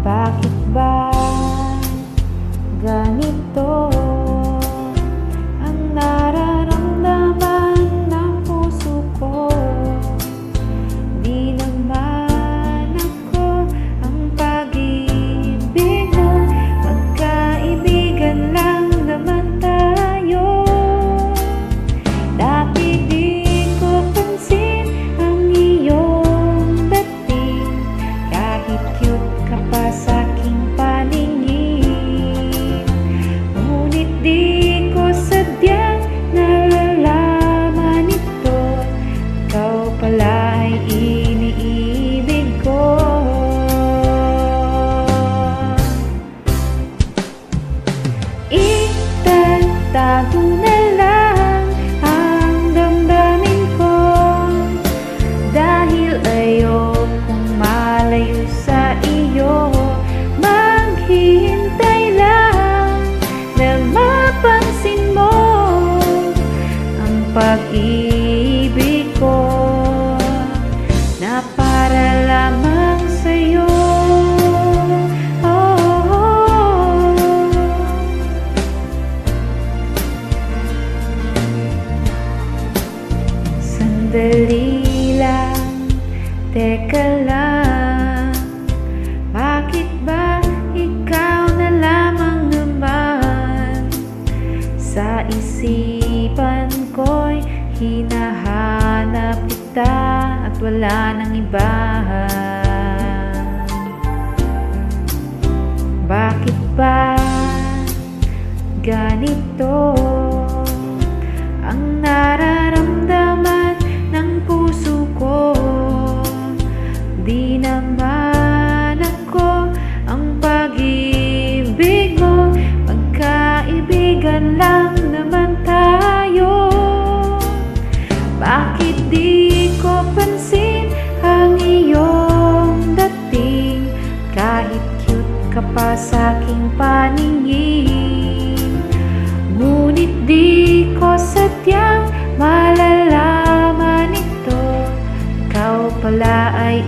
Bakit ba ganito ang nararamdaman ng puso ko? Di naman ako ang pag-ibig mo, magkaibigan lang naman tayo. Dati di ko pansin ang iyong dating, kahit cute ka pa sa'king paningin. Ngunit di ko sadyang nalalaman ito, ikaw pala ay iniibig ko. Itatago na lang ang damdamin ko, dahil ayokong malayo sa iyo. Maghihintay lang na mapansin mo ang pag-ibig ko, na para lamang sa'yo. Sandali lang, teka lang, bakit ba ikaw na lamang naman? Sa isipan ko'y hinahanap kita at wala nang iba. Bakit ba ganito ang nararamdaman ng puso ko? Di naman ako ang pag-ibig mo, magkaibigan lang naman tayo. Bakit di ko pansin ang iyong dating, kahit cute ka pa sa'king paningin. Ngunit di ko sadyang malalaman ito, ikaw pala ay